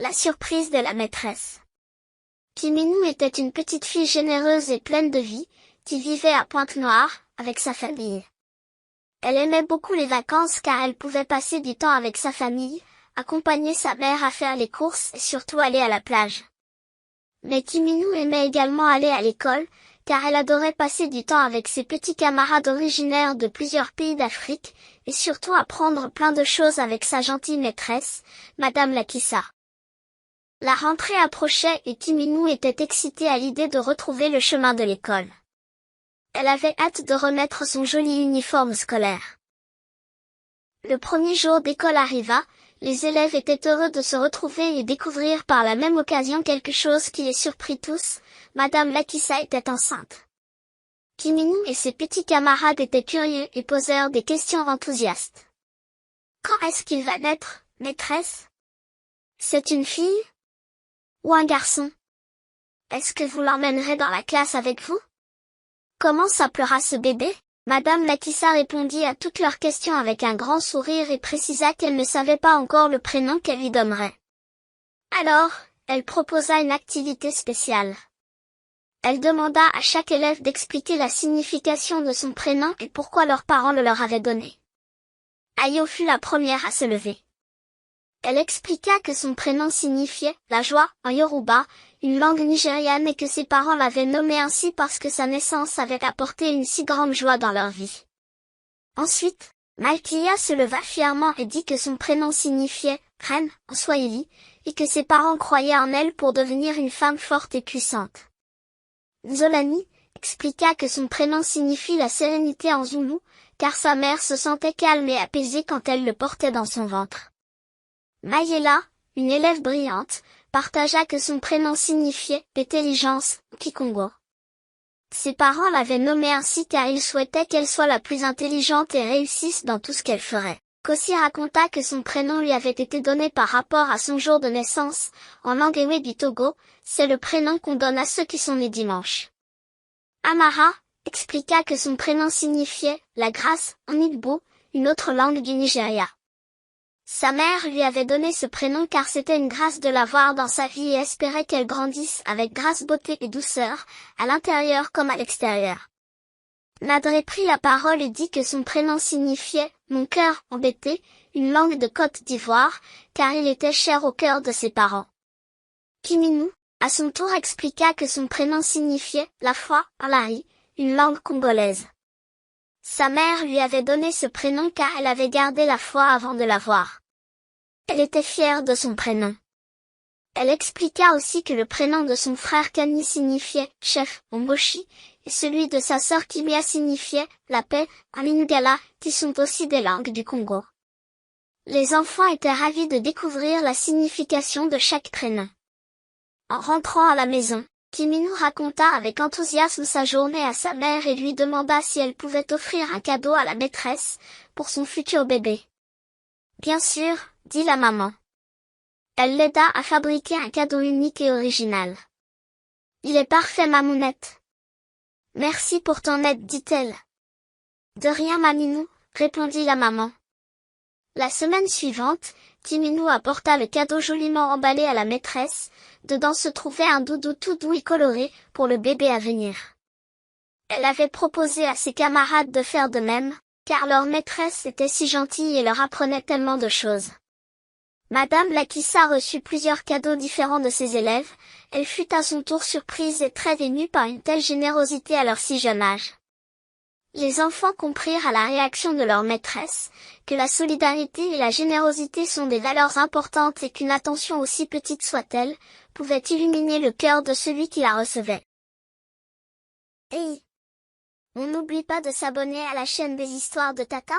La surprise de la maîtresse. Kiminou était une petite fille généreuse et pleine de vie, qui vivait à Pointe-Noire, avec sa famille. Elle aimait beaucoup les vacances car elle pouvait passer du temps avec sa famille, accompagner sa mère à faire les courses et surtout aller à la plage. Mais Kiminou aimait également aller à l'école, car elle adorait passer du temps avec ses petits camarades originaires de plusieurs pays d'Afrique, et surtout apprendre plein de choses avec sa gentille maîtresse, Madame Lakissa. La rentrée approchait et Kiminou était excitée à l'idée de retrouver le chemin de l'école. Elle avait hâte de remettre son joli uniforme scolaire. Le premier jour d'école arriva, les élèves étaient heureux de se retrouver et découvrir par la même occasion quelque chose qui les surprit tous, Madame Lakissa était enceinte. Kiminou et ses petits camarades étaient curieux et posèrent des questions enthousiastes. Quand est-ce qu'il va naître, maîtresse? C'est une fille? Ou un garçon? Est-ce que vous l'emmènerez dans la classe avec vous? Comment s'appellera ce bébé? Madame Lakissa répondit à toutes leurs questions avec un grand sourire et précisa qu'elle ne savait pas encore le prénom qu'elle lui donnerait. Alors, elle proposa une activité spéciale. Elle demanda à chaque élève d'expliquer la signification de son prénom et pourquoi leurs parents le leur avaient donné. Ayo fut la première à se lever. Elle expliqua que son prénom signifiait « la joie » en Yoruba, une langue nigériane et que ses parents l'avaient nommé ainsi parce que sa naissance avait apporté une si grande joie dans leur vie. Ensuite, Malkia se leva fièrement et dit que son prénom signifiait « reine » en swahili, et que ses parents croyaient en elle pour devenir une femme forte et puissante. Nzolani expliqua que son prénom signifie la sérénité en zoulou, car sa mère se sentait calme et apaisée quand elle le portait dans son ventre. Mayela, une élève brillante, partagea que son prénom signifiait « l'intelligence » Kikongo. Ses parents l'avaient nommée ainsi car ils souhaitaient qu'elle soit la plus intelligente et réussisse dans tout ce qu'elle ferait. Kosi raconta que son prénom lui avait été donné par rapport à son jour de naissance, en langue Ewe du Togo, c'est le prénom qu'on donne à ceux qui sont nés dimanche. Amara expliqua que son prénom signifiait « la grâce » en Igbo, une autre langue du Nigeria. Sa mère lui avait donné ce prénom car c'était une grâce de l'avoir dans sa vie et espérait qu'elle grandisse avec grâce, beauté et douceur, à l'intérieur comme à l'extérieur. Nadré prit la parole et dit que son prénom signifiait « mon cœur embêté », une langue de Côte d'Ivoire, car il était cher au cœur de ses parents. Kiminou, à son tour expliqua que son prénom signifiait « la foi » en lari, une langue congolaise. Sa mère lui avait donné ce prénom car elle avait gardé la foi avant de l'avoir. Elle était fière de son prénom. Elle expliqua aussi que le prénom de son frère Kani signifiait « chef » en Moshi, et celui de sa sœur Kimia signifiait « la paix » en Lingala, qui sont aussi des langues du Congo. Les enfants étaient ravis de découvrir la signification de chaque prénom. En rentrant à la maison, Kiminou raconta avec enthousiasme sa journée à sa mère et lui demanda si elle pouvait offrir un cadeau à la maîtresse, pour son futur bébé. Bien sûr, dit la maman. Elle l'aida à fabriquer un cadeau unique et original. Il est parfait, Mamounette. Merci pour ton aide, dit-elle. De rien, Maminou, répondit la maman. La semaine suivante, Kiminou apporta le cadeau joliment emballé à la maîtresse. Dedans se trouvait un doudou tout doux et coloré, pour le bébé à venir. Elle avait proposé à ses camarades de faire de même, car leur maîtresse était si gentille et leur apprenait tellement de choses. Madame Lakissa reçut plusieurs cadeaux différents de ses élèves, elle fut à son tour surprise et très émue par une telle générosité à leur si jeune âge. Les enfants comprirent à la réaction de leur maîtresse, que la solidarité et la générosité sont des valeurs importantes et qu'une attention aussi petite soit-elle, pouvait illuminer le cœur de celui qui la recevait. Hey! On n'oublie pas de s'abonner à la chaîne des histoires de Tata?